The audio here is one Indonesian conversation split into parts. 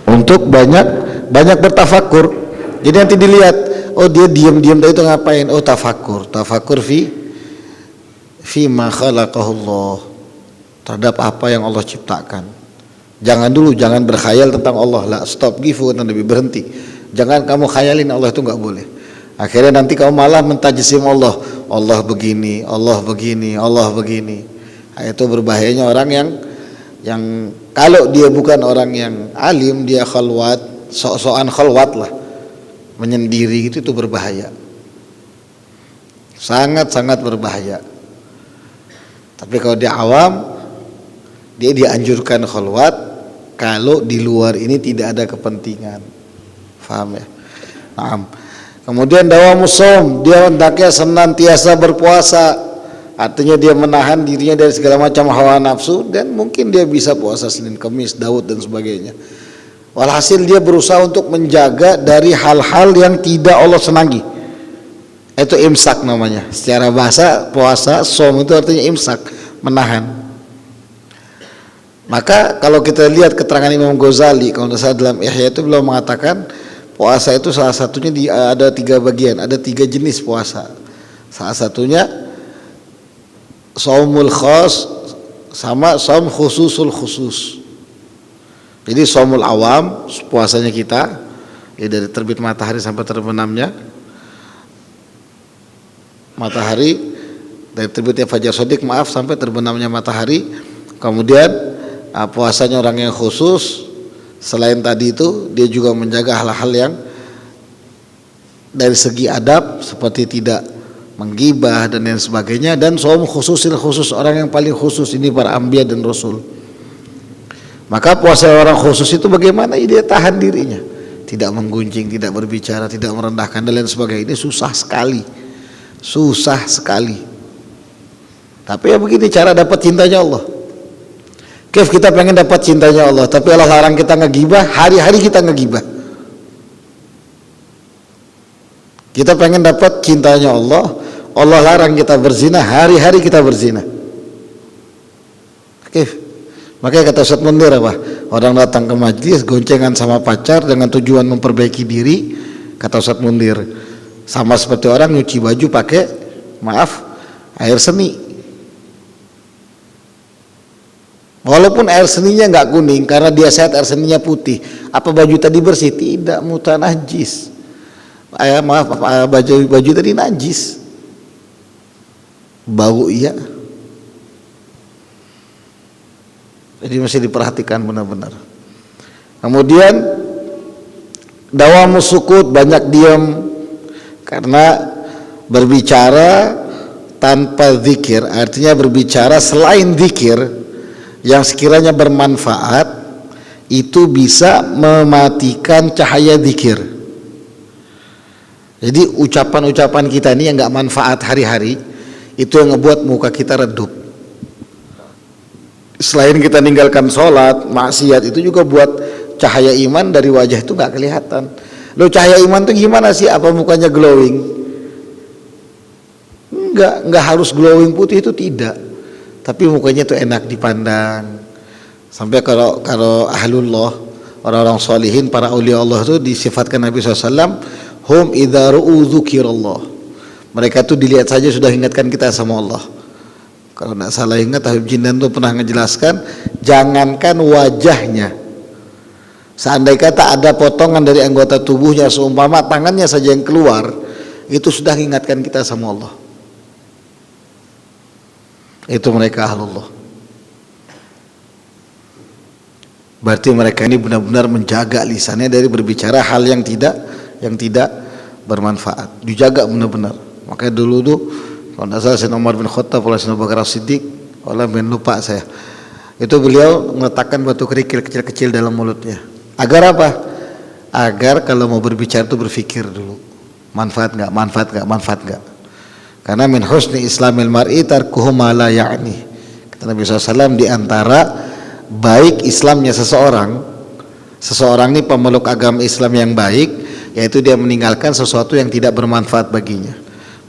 untuk banyak bertafakur. Jadi nanti dilihat, oh dia diam-diam tadi itu ngapain? Oh tafakur fi ma khalaqahullah, terhadap apa yang Allah ciptakan. Jangan berkhayal tentang Allah, lah stop, gifu, Nabi, berhenti. Jangan kamu khayalin Allah, itu nggak boleh. Akhirnya nanti kamu malah mentajsim Allah begini, Allah begini. Nah, itu berbahayanya orang yang kalau dia bukan orang yang alim, dia khalwat, sok-sokan khalwat lah, menyendiri, itu berbahaya, sangat berbahaya. Tapi kalau dia awam, dia dianjurkan khalwat kalau di luar ini tidak ada kepentingan. Faham ya? Nah, kemudian dawamus shaum, dia hendaknya senantiasa berpuasa. Artinya dia menahan dirinya dari segala macam hawa nafsu, dan mungkin dia bisa puasa Senin, Kamis, Daud dan sebagainya. Walhasil dia berusaha untuk menjaga dari hal-hal yang tidak Allah senangi. Itu imsak namanya. Secara bahasa puasa, shaum itu artinya imsak, menahan. Maka kalau kita lihat keterangan Imam Ghazali, kalau tidak salah dalam Ihya itu beliau mengatakan puasa itu salah satunya ada 3 bagian, ada 3 jenis puasa. Salah satunya shaumul khas sama shaum khususul khusus. Jadi shaumul awam, puasanya kita ya dari terbit matahari sampai terbenamnya matahari, dari terbitnya fajar shadiq sampai terbenamnya matahari. Kemudian puasanya orang yang khusus, selain tadi itu dia juga menjaga hal-hal yang dari segi adab seperti tidak menggibah dan lain sebagainya. Dan shaum khusus orang yang paling khusus ini para anbiya dan rasul. Maka puasa orang khusus itu bagaimana? Dia tahan dirinya, tidak menggunjing, tidak berbicara, tidak merendahkan dan lain sebagainya. Ini susah sekali. Tapi ya begini cara dapat cintanya Allah. Kita pengen dapat cintanya Allah, tapi Allah larang kita ngegibah, hari-hari kita ngegibah. Kita pengen dapat cintanya Allah, Allah larang kita berzina, hari-hari kita berzina. Makanya kata Ustaz Mundir apa? Orang datang ke majlis goncengan sama pacar dengan tujuan memperbaiki diri, kata Ustaz Mundir, sama seperti orang nyuci baju pakai air seni. Walaupun air seninya nggak kuning, karena dia sehat air seninya putih, apa baju tadi bersih? Tidak, mutanajis. Baju tadi najis, bau iya. Jadi mesti diperhatikan benar-benar. Kemudian dawamus sukut, banyak diam, karena berbicara tanpa zikir, artinya berbicara selain zikir yang sekiranya bermanfaat, itu bisa mematikan cahaya zikir. Jadi ucapan-ucapan kita ini yang nggak manfaat hari-hari, itu yang ngebuat muka kita redup. Selain kita ninggalkan sholat, maksiat, itu juga buat cahaya iman dari wajah itu nggak kelihatan. Loh, cahaya iman itu gimana sih? Apa mukanya glowing? Nggak harus glowing putih, itu tidak. Tapi mukanya itu enak dipandang. Sampai kalau ahlullah, orang-orang solihin, para aulia Allah itu disifatkan Nabi SAW, hum idza ru'u dzukirallah. Mereka itu dilihat saja sudah ingatkan kita sama Allah. Kalau tidak salah ingat, Habib Jindan itu pernah menjelaskan, jangankan wajahnya, seandai kata ada potongan dari anggota tubuhnya, seumpama tangannya saja yang keluar, itu sudah mengingatkan kita sama Allah. Itu mereka ahlullah. Berarti mereka ini benar-benar menjaga lisannya dari berbicara hal yang tidak bermanfaat. Dijaga benar-benar. Makanya dulu tuh kalau tidak salah Sayyidina Umar bin Khattab, oleh Sayyidina Abu Bakar As-Siddiq, lupa saya, itu beliau meletakkan batu kerikil kecil-kecil dalam mulutnya. Agar apa? Agar kalau mau berbicara itu berpikir dulu, manfaat nggak. Karena min husni islamil mar'i tarkuhu ma la ya'ni. Kata Nabi SAW, di antara baik Islamnya seseorang ini pemeluk agama Islam yang baik, yaitu dia meninggalkan sesuatu yang tidak bermanfaat baginya,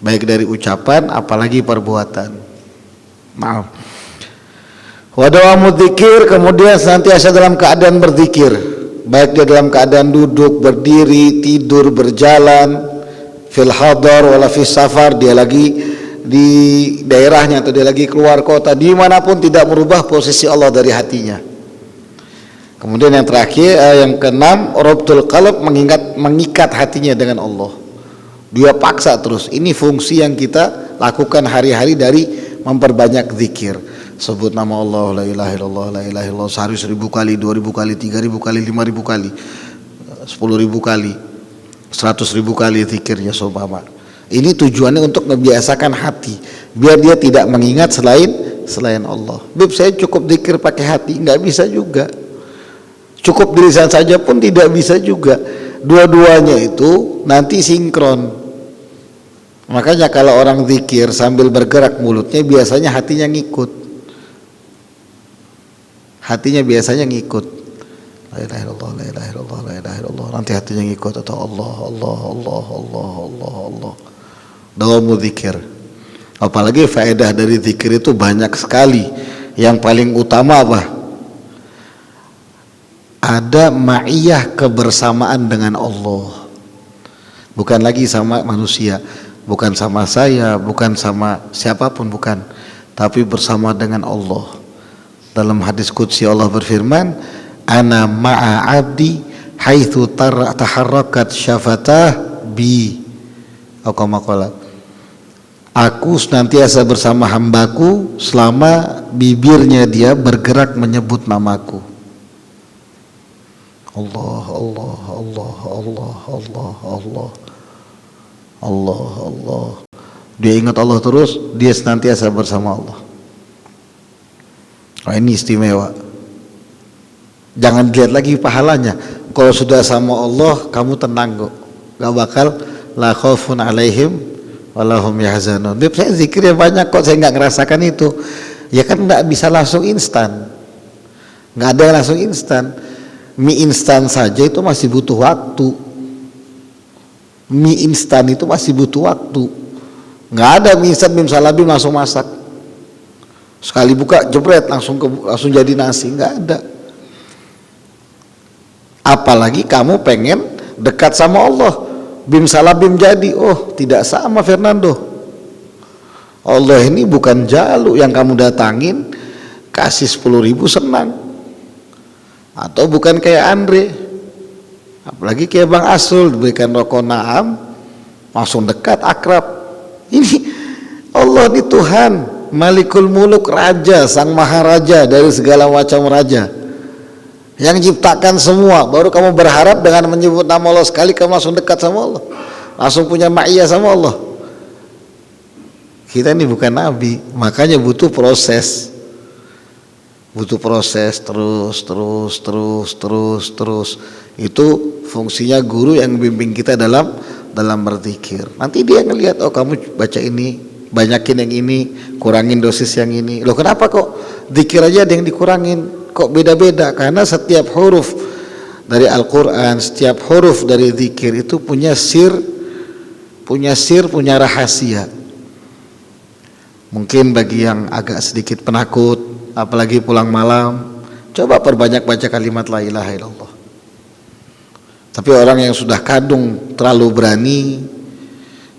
baik dari ucapan apalagi perbuatan. Maaf. Wa dawamu dzikir, kemudian senantiasa dalam keadaan berzikir. baik dia dalam keadaan duduk, berdiri, tidur, berjalan, fil hadar wala fis safar, dia lagi di daerahnya atau dia lagi keluar kota, dimanapun tidak merubah posisi Allah dari hatinya. Kemudian yang terakhir, yang keenam, rabtul qalb, mengikat hatinya dengan Allah. Dia paksa terus. Ini fungsi yang kita lakukan hari-hari dari memperbanyak zikir. Sebut nama Allah, la ilaha illallah, la ilaha illallah, sehari 1000 kali, 2000 kali, 3000 kali, 5000 kali, 10.000 kali, 100.000 kali zikirnya seumpama. Ini tujuannya untuk membiasakan hati, biar dia tidak mengingat selain Allah. Bib, saya cukup zikir pakai hati, nggak bisa juga. Cukup di lisan saja pun tidak bisa juga. Dua-duanya itu nanti sinkron. Makanya kalau orang zikir sambil bergerak mulutnya, biasanya hatinya ngikut. Hatinya biasanya ngikut. La ilaha illallah, la ilaha illallah, la ilaha illallah. Nanti hatinya ngikut, atau Allah, Allah, Allah, Allah, Allah, Allah. Dawamu zikir. Apalagi faedah dari zikir itu banyak sekali. Yang paling utama apa? Ada ma'iyah, kebersamaan dengan Allah. Bukan lagi sama manusia, bukan sama saya, bukan sama siapapun, bukan, tapi bersama dengan Allah. Dalam hadis qudsi Allah berfirman, ana ma'a abdi haitsu taharrakat syafatah bi, atau kama qala, aku senantiasa bersama hambaku selama bibirnya dia bergerak menyebut namaku. Allah, Allah, Allah, Allah, Allah, Allah, Allah, Allah. Dia ingat Allah terus, dia senantiasa bersama Allah. Oh, ini istimewa. Jangan dilihat lagi pahalanya. Kalau sudah sama Allah, kamu tenang kok. Gak bakal la khaufun alaihim walahum yahzanun. Dia saya zikirnya banyak kok, saya nggak ngerasakan itu. Ya kan nggak bisa langsung instan. Nggak ada yang langsung instan. Mie instan saja itu masih butuh waktu. Mie instan itu masih butuh waktu. Nggak ada mie instan bim salabim langsung masak. Sekali buka jebret langsung jadi nasi, nggak ada. Apalagi kamu pengen dekat sama Allah, bim salabim jadi. Oh, tidak sama Fernando. Allah ini bukan jaluk yang kamu datangin kasih 10.000 senang. Atau bukan kayak Andre, apalagi kayak Bang Asrul, diberikan rokok naam langsung dekat, akrab. Ini Allah ini Tuhan, Malikul Muluk, raja, sang maharaja dari segala macam raja yang ciptakan semua. Baru kamu berharap dengan menyebut nama Allah sekali kamu langsung dekat sama Allah, langsung punya ma'iyah sama Allah. Kita ini bukan nabi, makanya butuh proses. Butuh proses terus. Itu fungsinya guru yang bimbing kita dalam berzikir. Nanti dia ngelihat, oh kamu baca ini, banyakin yang ini, kurangin dosis yang ini. Loh kenapa kok zikir aja ada yang dikurangin? Kok beda-beda? Karena setiap huruf dari Al-Quran, setiap huruf dari zikir itu punya punya rahasia. Mungkin bagi yang agak sedikit penakut, apalagi pulang malam, coba perbanyak baca kalimat la ilaha illallah. Tapi orang yang sudah kadung terlalu berani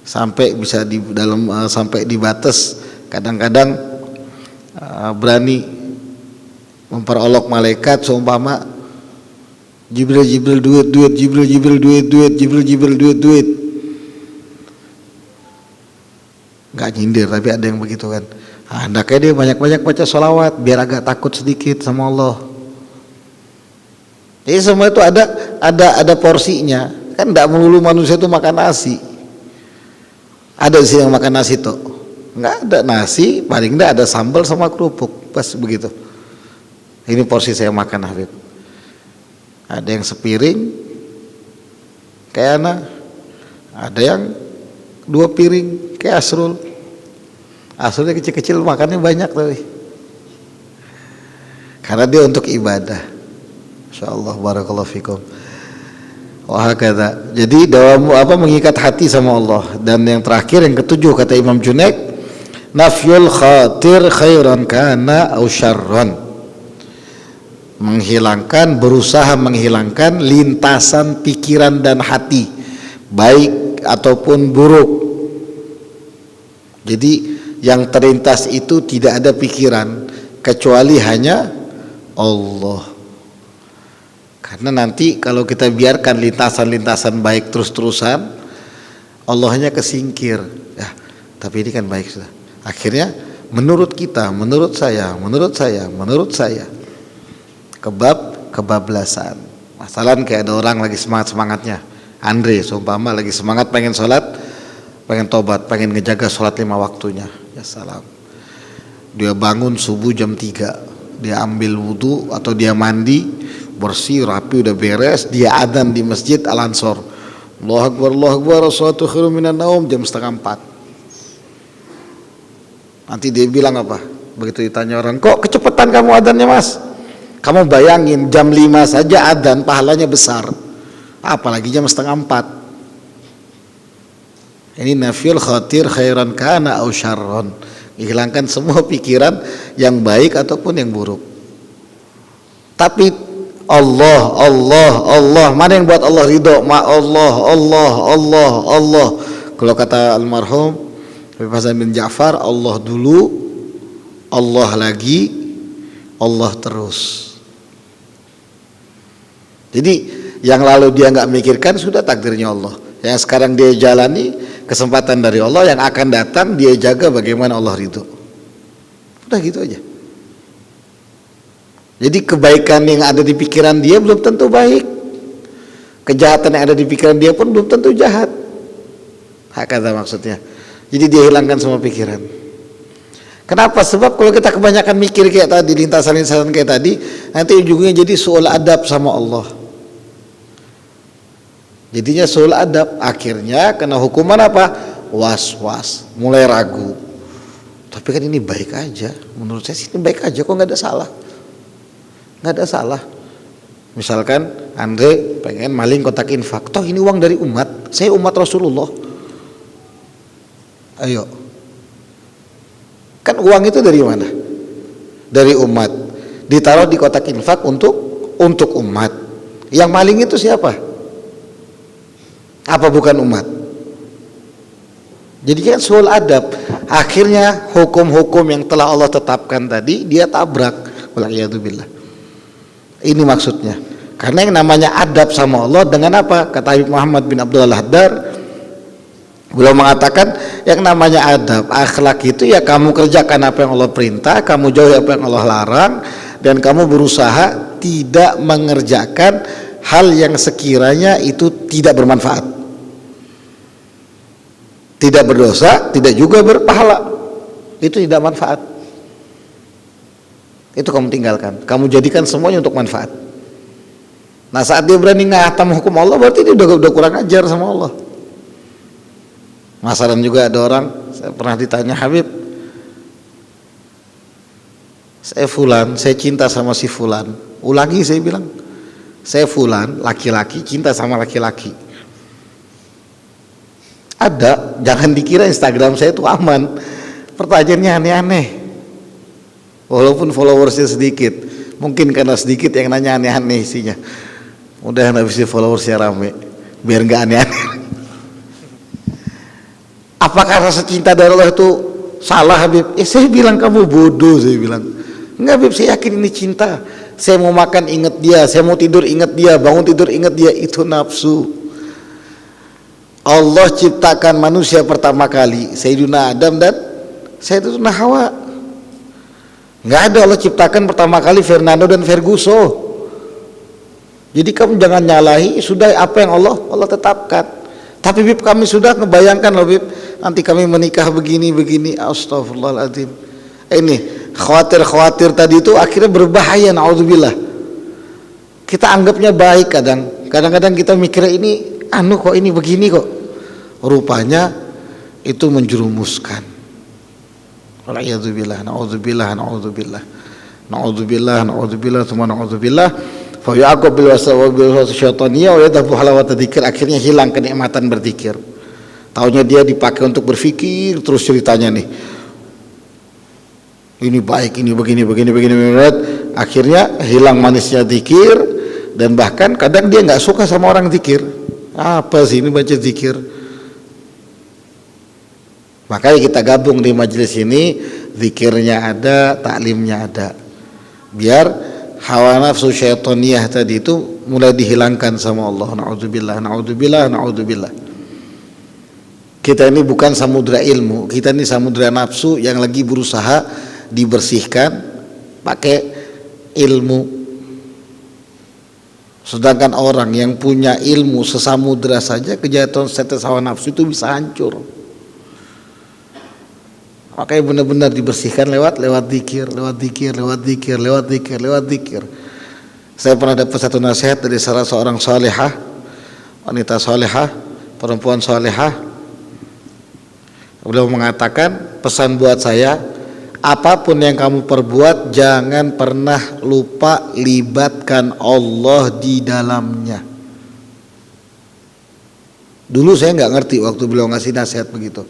sampai bisa di dalam sampai di batas kadang-kadang berani memperolok malaikat seumpama Jibril duit. Nggak nyindir, tapi ada yang begitu kan. Hendaknya dia banyak-banyak baca sholawat biar agak takut sedikit sama Allah. Jadi semua itu ada porsinya. Kan tidak melulu manusia itu makan nasi. Ada sih yang makan nasi tuh. Nggak ada nasi, paling nggak ada sambal sama kerupuk, pas begitu. Ini porsi saya makan, Habib. Ada yang sepiring kayak anak, ada yang 2 piring kayak Asrul. Asrulnya kecil-kecil, makannya banyak tapi karena dia untuk ibadah. Insyaallah, barakallahu fikum. Wahakadha. Jadi dawamu mengikat hati sama Allah. Dan yang terakhir, yang ketujuh, kata Imam Junaid, nafyul khatir khairan kana au syarran. berusaha menghilangkan lintasan pikiran dan hati, baik ataupun buruk. Jadi yang terlintas itu tidak ada pikiran kecuali hanya Allah. Karena nanti kalau kita biarkan lintasan-lintasan baik terus-terusan, Allahnya kesingkir. Ya, tapi ini kan baik sudah. Akhirnya menurut kita, menurut saya kebablasan. Masalah kayak ada orang lagi semangatnya, Andre seumpama lagi semangat pengen sholat, pengen tobat, pengen ngejaga sholat 5 waktunya. Ya salam. Dia bangun subuh jam 3, dia ambil wudhu atau dia mandi, bersih, rapi, udah beres, dia adzan di masjid Al-Ansor. Allahu Akbar, as-salatu khairum minan naum, jam 3:30. Nanti dia bilang apa? Begitu ditanya orang, kok kecepatan kamu adzannya mas? Kamu bayangin jam 5 saja adzan pahalanya besar, apalagi jam 3:30. Ini nafil khatir khairan kana au syarron, menghilangkan semua pikiran yang baik ataupun yang buruk. Tapi Allah, mana yang buat Allah ridho? Allah. Kalau kata almarhum Habib Hasan bin Ja'far, Allah dulu, Allah lagi, Allah terus. Jadi yang lalu dia nggak mikirkan, sudah takdirnya Allah. Yang sekarang dia jalani kesempatan dari Allah, yang akan datang dia jaga bagaimana Allah ridho. Udah gitu aja. Jadi kebaikan yang ada di pikiran dia belum tentu baik, kejahatan yang ada di pikiran dia pun belum tentu jahat. Hakata maksudnya. Jadi dia hilangkan semua pikiran. Kenapa? Sebab kalau kita kebanyakan mikir kayak tadi, lintasan-lintasan kayak tadi, nanti ujungnya jadi su'ul adab sama Allah. Jadinya su'ul adab, akhirnya kena hukuman apa? Was-was, mulai ragu. Tapi kan ini baik aja, menurut saya sih ini baik aja, kok nggak ada salah. Nggak ada salah. Misalkan Andre pengen maling kotak infak, toh ini uang dari umat, saya umat Rasulullah. Ayo, kan uang itu dari mana? Dari umat, ditaruh di kotak infak untuk umat. Yang maling itu siapa? Apa bukan umat? Jadi kan soal adab, akhirnya hukum-hukum yang telah Allah tetapkan tadi dia tabrak. Waliyadzubillah. Ini maksudnya. Karena yang namanya adab sama Allah dengan apa? Kata Habib Muhammad bin Abdullah Al-Haddad, beliau mengatakan yang namanya adab, akhlak itu ya kamu kerjakan apa yang Allah perintah, kamu jauhi apa yang Allah larang, dan kamu berusaha tidak mengerjakan hal yang sekiranya itu tidak bermanfaat, tidak berdosa, tidak juga berpahala, itu tidak manfaat. Itu kamu tinggalkan, kamu jadikan semuanya untuk manfaat. Nah saat dia berani ngatam hukum Allah, berarti dia udah kurang ajar sama Allah. Masalah juga ada orang, saya pernah ditanya, Habib, saya cinta sama si fulan. Ulangi, saya bilang, saya fulan, laki-laki cinta sama laki-laki. Ada, jangan dikira Instagram saya itu aman. Pertanyaannya aneh-aneh. Walaupun followersnya sedikit, mungkin karena sedikit yang nanya aneh-aneh isinya. Udah habis followersnya rame, biar nggak aneh-aneh. Apakah rasa cinta dari Allah itu salah, Habib? Saya bilang kamu bodoh, saya bilang. Enggak, Habib, saya yakin ini cinta. Saya mau makan ingat dia, saya mau tidur ingat dia, bangun tidur ingat dia, itu nafsu. Allah ciptakan manusia pertama kali, Sayyidina Adam dan Sayyidina Hawa. Enggak ada Allah ciptakan pertama kali Fernando dan Ferguson. Jadi kamu jangan nyalahi, sudah apa yang Allah tetapkan. Tapi Bib, kami sudah ngebayangkan loh Bib, nanti kami menikah begini, astagfirullahaladzim. Ini khawatir tadi itu akhirnya berbahaya, naudzubillah. Kita anggapnya baik kadang-kadang kita mikirnya ini kok ini begini kok. Rupanya itu menjerumuskan. Waliyadzubillah, naudzubillah, tsumma naudzubillah. Fa yaqub bil waswasah syaitaniyah wa yadhabu halawat dzikir, akhirnya hilang kenikmatan berzikir. Taunya dia dipakai untuk berpikir terus ceritanya nih. Ini baik, ini begini. Akhirnya hilang manisnya zikir, dan bahkan kadang dia nggak suka sama orang zikir. Apa sih ini baca zikir? Makanya kita gabung di majelis ini, zikirnya ada, taklimnya ada, biar hawa nafsu syaitoniyah tadi itu mulai dihilangkan sama Allah. Na'udzubillah, na'udzubillah, na'udzubillah. Kita ini bukan samudra ilmu, kita ini samudra nafsu yang lagi berusaha dibersihkan pakai ilmu. Sedangkan orang yang punya ilmu sesamudra saja, kejahatan setes hawa nafsu itu bisa hancur. Makanya benar-benar dibersihkan lewat zikir, lewat zikir, lewat zikir, lewat zikir, lewat zikir. Saya pernah dapat satu nasihat dari salah seorang salihah, wanita salihah, perempuan salihah. Beliau mengatakan, pesan buat saya, apapun yang kamu perbuat jangan pernah lupa libatkan Allah di dalamnya. Dulu saya nggak ngerti waktu beliau ngasih nasihat begitu.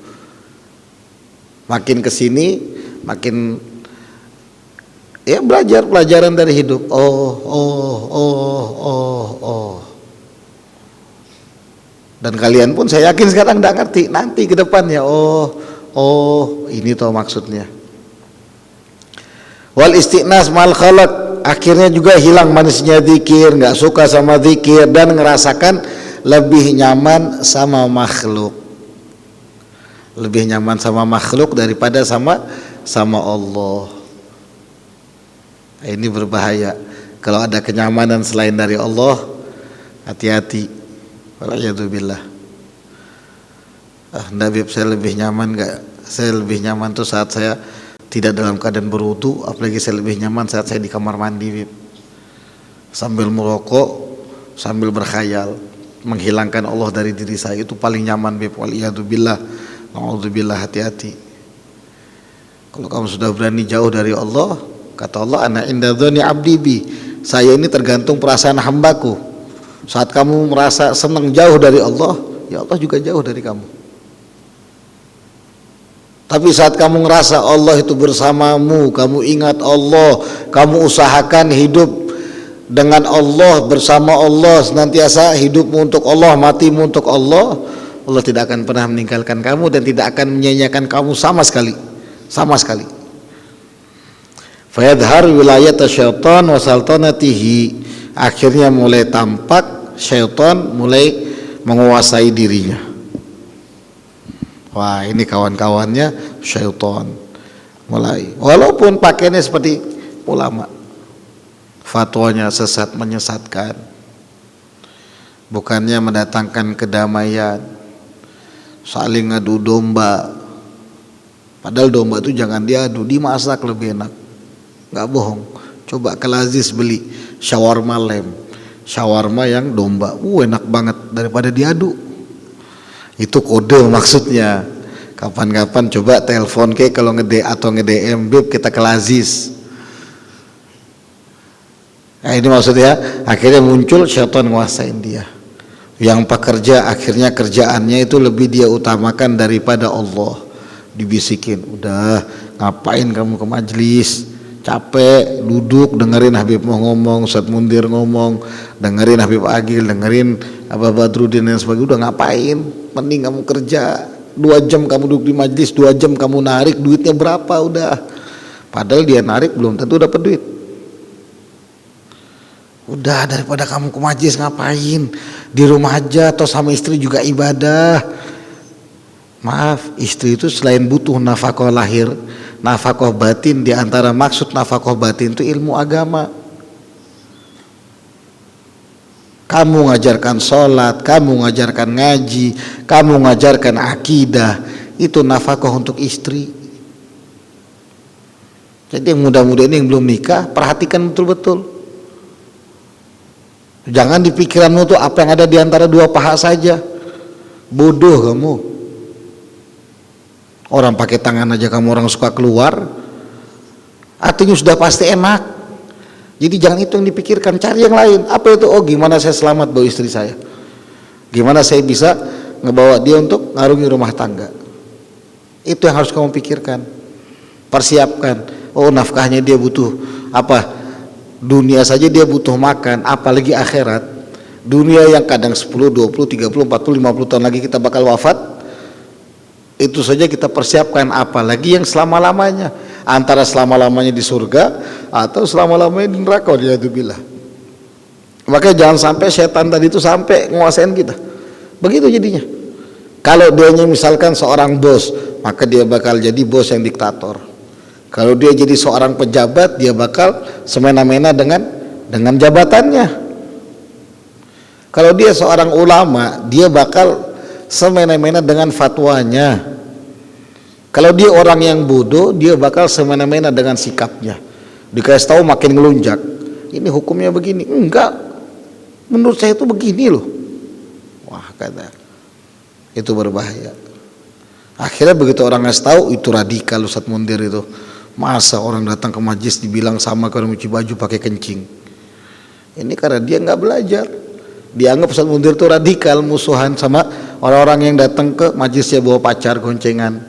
Makin kesini makin ya belajar pelajaran dari hidup. Oh. Dan kalian pun saya yakin sekarang nggak ngerti, nanti ke depannya ini toh maksudnya. Wal istiqnas mal khalaq, akhirnya juga hilang manisnya zikir, nggak suka sama zikir dan ngerasakan lebih nyaman sama makhluk. Lebih nyaman sama makhluk daripada sama Allah. Ini berbahaya. Kalau ada kenyamanan selain dari Allah, hati-hati. Wala'iyadzubillah. Nabi, saya lebih nyaman nggak? Saya lebih nyaman tuh saat saya tidak dalam keadaan berwudu, apalagi saya lebih nyaman saat saya di kamar mandi, Bib. Sambil merokok, sambil berkhayal, menghilangkan Allah dari diri saya, itu paling nyaman, Bib. Wala'iyadzubillah. Na'udzubillah, hati-hati. Kalau kamu sudah berani jauh dari Allah, kata Allah, ana inda dzanni abdi bi, saya ini tergantung perasaan hambaku. Saat kamu merasa senang jauh dari Allah, ya Allah juga jauh dari kamu. Tapi saat kamu ngerasa Allah itu bersamamu, kamu ingat Allah, kamu usahakan hidup dengan Allah, bersama Allah, senantiasa hidupmu untuk Allah, matimu untuk Allah, Allah tidak akan pernah meninggalkan kamu dan tidak akan menyia-nyiakan kamu sama sekali. Fayadhar wilayat syaitan wa sultanatihi, akhirnya mulai tampak syaitan mulai menguasai dirinya. Wah, ini kawan-kawannya syaitan mulai, walaupun pakainya seperti ulama, fatwanya sesat menyesatkan, bukannya mendatangkan kedamaian, saling ngadu domba. Padahal domba itu jangan diadu, dimasak lebih enak. Nggak bohong. Coba ke Lazis beli shawarma lem, shawarma yang domba, enak banget daripada diadu. Itu kode maksudnya. Kapan-kapan coba telepon ke kalau nge-DM, Bib, kita ke Lazis. Nah, ini maksudnya akhirnya muncul syaitan nguasain dia. Yang pekerja akhirnya kerjaannya itu lebih dia utamakan daripada Allah. Dibisikin, udah ngapain kamu ke majelis, capek duduk dengerin Habib mau ngomong, Ustaz Mundir ngomong, dengerin Habib Agil, dengerin Abah Badrudin dan sebagainya, udah ngapain, mending kamu kerja. 2 jam kamu duduk di majelis, 2 jam kamu narik, duitnya berapa udah. Padahal dia narik belum tentu dapat duit. Udah, daripada kamu ke majelis ngapain, di rumah aja atau sama istri juga ibadah. Maaf, istri itu selain butuh nafkah lahir, nafkah batin, di antara maksud nafkah batin itu ilmu agama. Kamu ngajarkan sholat, kamu ngajarkan ngaji, kamu ngajarkan akidah, itu nafkah untuk istri. Jadi yang muda-muda ini yang belum nikah, perhatikan betul-betul. Jangan di pikiranmu tuh apa yang ada di antara 2 paha saja. Bodoh kamu. Orang pakai tangan aja kamu orang suka keluar, artinya sudah pasti enak. Jadi jangan itu yang dipikirkan, cari yang lain. Apa itu? Oh, gimana saya selamat bawa istri saya, gimana saya bisa ngebawa dia untuk ngarungi rumah tangga. Itu yang harus kamu pikirkan, persiapkan. Oh, nafkahnya dia butuh apa, Dunia saja dia butuh makan, apalagi akhirat. Dunia yang kadang 10, 20, 30, 40, 50 tahun lagi kita bakal wafat, itu saja kita persiapkan, apalagi yang selama-lamanya, antara selama-lamanya di surga atau selama-lamanya di neraka, waliyadzubillah. Makanya jangan sampai setan tadi itu sampai nguasain kita. Begitu jadinya. Kalau dia misalkan seorang bos, maka dia bakal jadi bos yang diktator. Kalau dia jadi seorang pejabat, dia bakal semena-mena dengan jabatannya. Kalau dia seorang ulama, dia bakal semena-mena dengan fatwanya. Kalau dia orang yang bodoh, dia bakal semena-mena dengan sikapnya. Dikasih tahu makin ngelunjak. Ini hukumnya begini. Enggak. Menurut saya itu begini loh. Wah, kata. Itu berbahaya. Akhirnya begitu orang ngasih tahu, itu radikal Ustadz Mundir itu. Masa orang datang ke majlis dibilang sama kalau nyuci baju pakai kencing. Ini karena dia nggak belajar. Dianggap Ustadz Mundir itu radikal, musuhan sama orang-orang yang datang ke majlisnya bawa pacar goncengan.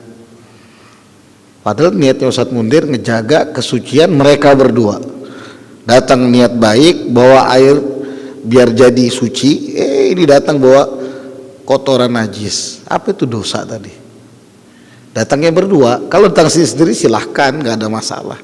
Padahal niatnya Ustadz Mundir ngejaga kesucian mereka berdua. Datang niat baik, bawa air biar jadi suci. Ini datang bawa kotoran najis. Apa itu dosa tadi? Datangnya berdua. Kalau datang sendiri silahkan, nggak ada masalah.